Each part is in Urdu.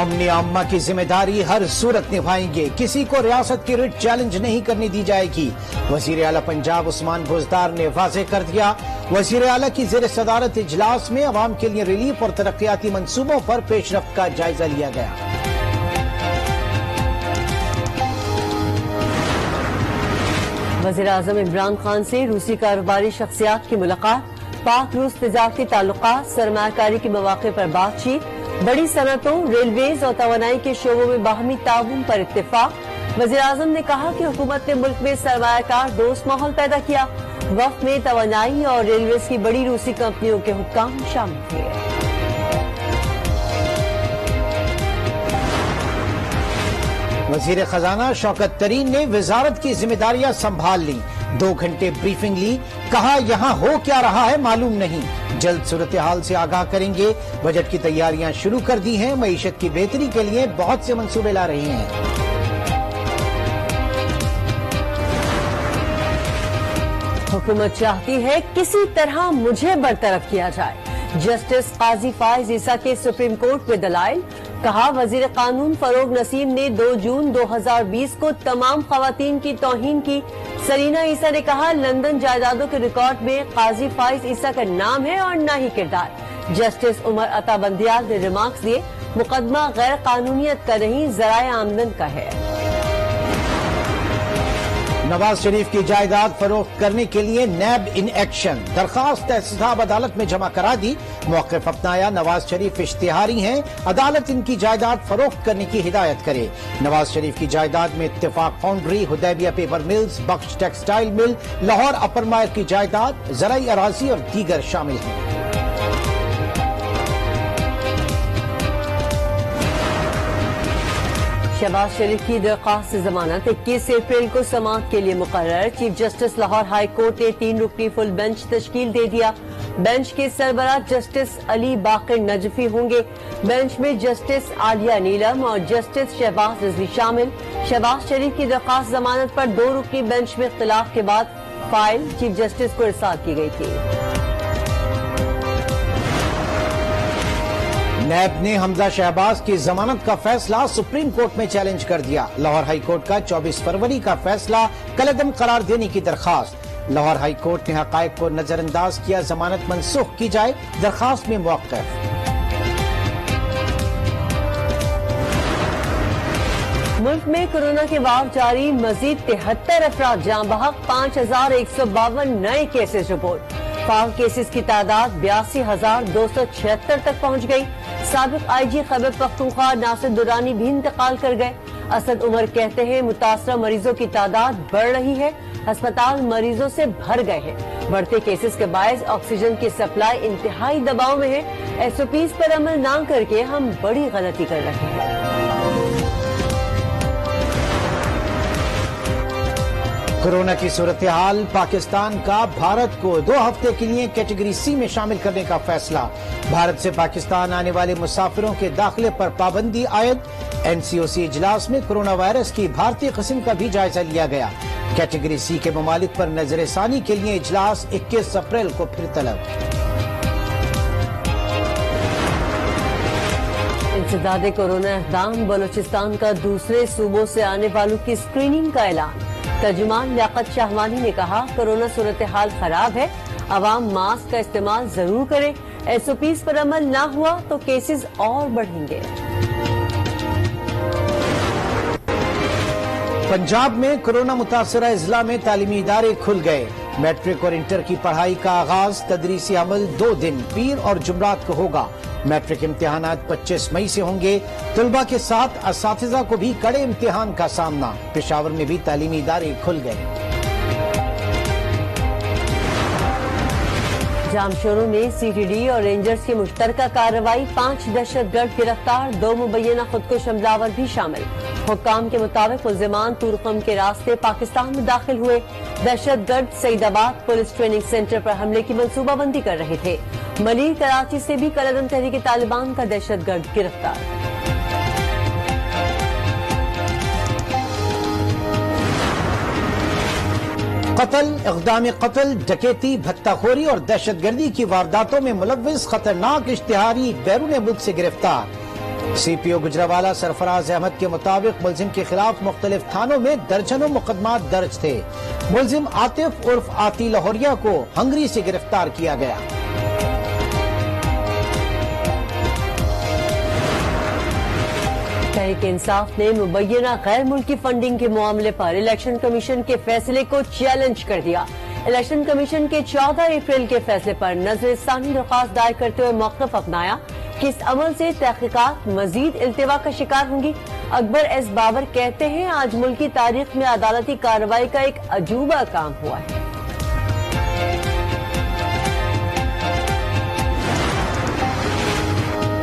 امن عامہ کی ذمہ داری ہر صورت نبھائیں گے، کسی کو ریاست کی رٹ چیلنج نہیں کرنے دی جائے گی، وزیر اعلیٰ پنجاب عثمان بزدار نے واضح کر دیا۔ وزیر اعلیٰ کی زیر صدارت اجلاس میں عوام کے لیے ریلیف اور ترقیاتی منصوبوں پر پیش رفت کا جائزہ لیا گیا۔ وزیر اعظم عمران خان سے روسی کاروباری شخصیات کی ملاقات، پاک روس تجارتی تعلقات، سرمایہ کاری کے مواقع پر بات چیت، بڑی صنعتوں، ریلویز اور توانائی کے شعبوں میں باہمی تعاون پر اتفاق۔ وزیر اعظم نے کہا کہ حکومت نے ملک میں سرمایہ کار دوست ماحول پیدا کیا۔ وفد میں توانائی اور ریلویز کی بڑی روسی کمپنیوں کے حکام شامل تھے۔ وزیر خزانہ شوکت ترین نے وزارت کی ذمہ داریاں سنبھال لی، 2 گھنٹے بریفنگ لی، کہا یہاں ہو کیا رہا ہے معلوم نہیں، جلد صورتحال سے آگاہ کریں گے، بجٹ کی تیاریاں شروع کر دی ہیں، معیشت کی بہتری کے لیے بہت سے منصوبے لا رہے ہیں۔ حکومت چاہتی ہے کسی طرح مجھے برطرف کیا جائے، جسٹس قاضی فائز عیسیٰ کے سپریم کورٹ میں دلائل، کہا وزیر قانون فروغ نسیم نے 2 جون 2020 کو تمام خواتین کی توہین کی۔ سرینا عیسیٰ نے کہا لندن جائیدادوں کے ریکارڈ میں قاضی فائز عیسیٰ کا نام ہے اور نہ ہی کردار۔ جسٹس عمر عطا بندیال نے ریمارکس دیے، مقدمہ غیر قانونیت کا نہیں، ذرائع آمدن کا ہے۔ نواز شریف کی جائیداد فروخت کرنے کے لیے نیب ان ایکشن، درخواست احتساب عدالت میں جمع کرا دی، موقف اپنایا، نواز شریف اشتہاری ہیں، عدالت ان کی جائیداد فروخت کرنے کی ہدایت کرے۔ نواز شریف کی جائیداد میں اتفاق فاؤنڈری، حدیبیہ پیپر ملز، بخش ٹیکسٹائل مل، لاہور اپر مائر کی جائیداد، زرعی اراضی اور دیگر شامل ہیں۔ شہباز شریف کی درخواست ضمانت 21 اپریل کو سماعت کے لیے مقرر، chief justice Lahore high court نے 3 رکنی فل بینچ تشکیل دے دیا۔ بینچ کے سربراہ جسٹس علی باقر نجفی ہوں گے، بینچ میں جسٹس عالیہ نیلم اور جسٹس شہباز رضوی شامل۔ شہباز شریف کی درخواست ضمانت پر 2 رکنی بینچ میں اختلاف کے بعد فائل چیف جسٹس کو ارسال کی گئی تھی۔ نیب نے حمزہ شہباز کی ضمانت کا فیصلہ سپریم کورٹ میں چیلنج کر دیا۔ لاہور ہائی کورٹ کا 24 فروری کا فیصلہ کالعدم قرار دینے کی درخواست، لاہور ہائی کورٹ نے حقائق کو نظر انداز کیا، ضمانت منسوخ کی جائے، درخواست میں موقف۔ ملک میں کورونا کے وار جاری، مزید 73 افراد جاں بحق، 5152 نئے کیسز رپورٹ، فعال کیسز کی تعداد 82,276 تک پہنچ گئی۔ سابق آئی جی خیبر پختونخوا ناصر درانی بھی انتقال کر گئے۔ اسد عمر کہتے ہیں متاثرہ مریضوں کی تعداد بڑھ رہی ہے، ہسپتال مریضوں سے بھر گئے ہیں، بڑھتے کیسز کے باعث آکسیجن کی سپلائی انتہائی دباؤ میں ہے، SOPs پر عمل نہ کر کے ہم بڑی غلطی کر رہے ہیں۔ کورونا کی صورتحال، پاکستان کا بھارت کو 2 ہفتے کے لیے کیٹیگری سی میں شامل کرنے کا فیصلہ، بھارت سے پاکستان آنے والے مسافروں کے داخلے پر پابندی عائد۔ NCOC اجلاس میں کورونا وائرس کی بھارتی قسم کا بھی جائزہ لیا گیا۔ کیٹیگری سی کے ممالک پر نظر ثانی کے لیے اجلاس 21 اپریل کو پھر طلب۔ انسداد کورونا اقدام، بلوچستان کا دوسرے صوبوں سے آنے والوں کی اسکریننگ کا اعلان۔ ترجمان لیاقت شاہوانی نے کہا کورونا صورتحال خراب ہے، عوام ماسک کا استعمال ضرور کرے، SOPs پر عمل نہ ہوا تو کیسز اور بڑھیں گے۔ پنجاب میں کورونا متاثرہ اضلاع میں تعلیمی ادارے کھل گئے، میٹرک اور انٹر کی پڑھائی کا آغاز، تدریسی عمل 2 دن پیر اور جمعرات کو ہوگا۔ میٹرک امتحانات 25 مئی سے ہوں گے۔ طلبہ کے ساتھ اساتذہ کو بھی کڑے امتحان کا سامنا، پشاور میں بھی تعلیمی ادارے کھل گئے۔ جامشورو میں CTD اور رینجرز کی مشترکہ کارروائی، 5 دہشت گرد گرفتار، 2 مبینہ خودکش حملہ بھی شامل۔ حکام کے مطابق ملزمان تورخم کے راستے پاکستان میں داخل ہوئے، دہشت گرد سعید آباد پولیس ٹریننگ سینٹر پر حملے کی منصوبہ بندی کر رہے تھے۔ ملیر کراچی سے بھی کالعدم تحریک طالبان کا دہشت گرد گرفتار۔ قتل، اقدام قتل، ڈکیتی، بھتہ خوری اور دہشت گردی کی وارداتوں میں ملوث خطرناک اشتہاری بیرون ملک سے گرفتار۔ سی پی او گجرانوالہ سرفراز احمد کے مطابق ملزم کے خلاف مختلف تھانوں میں درجنوں مقدمات درج تھے۔ ملزم عاطف عرف آتی لاہوریا کو ہنگری سے گرفتار کیا گیا۔ تحریک انصاف نے مبینہ غیر ملکی فنڈنگ کے معاملے پر الیکشن کمیشن کے فیصلے کو چیلنج کر دیا۔ الیکشن کمیشن کے 14 اپریل کے فیصلے پر نظر ثانی درخواست دائر کرتے ہوئے موقف اپنایا کہ اس عمل سے تحقیقات مزید التوا کا شکار ہوں گی۔ اکبر ایس بابر کہتے ہیں آج ملکی تاریخ میں عدالتی کارروائی کا ایک عجوبہ کام ہوا ہے۔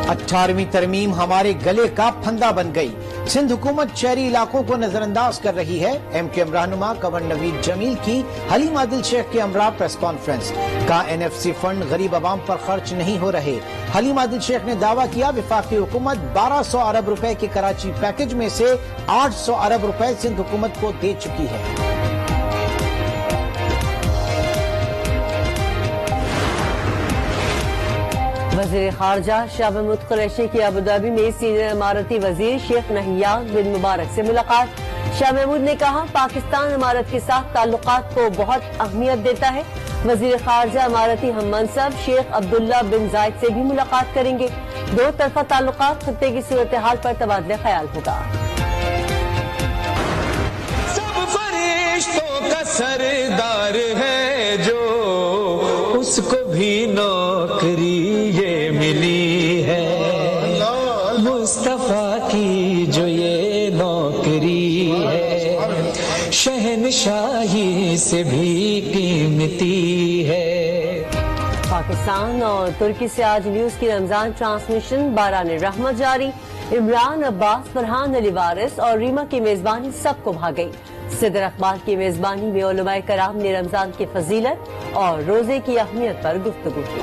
18ویں ترمیم ہمارے گلے کا پھندا بن گئی۔ سندھ حکومت شہری علاقوں کو نظر انداز کر رہی ہے۔ ایم کیو ایم رہنما کنور نوید جمیل کی حلیم عادل شیخ کے ہمراہ پریس کانفرنس۔ کہا NFC فنڈ غریب عوام پر خرچ نہیں ہو رہے۔ حلیم عادل شیخ نے دعویٰ کیا وفاقی حکومت 1200 ارب روپے کے کراچی پیکج میں سے 800 ارب روپے سندھ حکومت کو دے چکی ہے۔ وزیر خارجہ شاہ محمود قریشی کی ابوظہبی میں سینئر اماراتی وزیر شیخ نہیان بن مبارک سے ملاقات۔ شاہ محمود نے کہا پاکستان امارت کے ساتھ تعلقات کو بہت اہمیت دیتا ہے۔ وزیر خارجہ اماراتی ہم منصب شیخ عبداللہ بن زائد سے بھی ملاقات کریں گے۔ دو طرفہ تعلقات خطے کی صورتحال پر تبادلہ خیال ہوگا۔ سب فرشتوں کا سردار ہے جو اس کو بھی نوکری یہ ملی ہے، مصطفیٰ کی جو یہ نوکری ہے شہنشاہی سے بھی قیمتی ہے۔ پاکستان اور ترکی سے آج نیوز کی رمضان ٹرانسمیشن باران رحمت جاری۔ عمران عباس، فرحان علی وارث اور ریما کی میزبانی سب کو بھا گئی۔ صدر اقبال کی میزبانی میں علماء کرام نے رمضان کی فضیلت اور روزے کی اہمیت پر گفتگو کی۔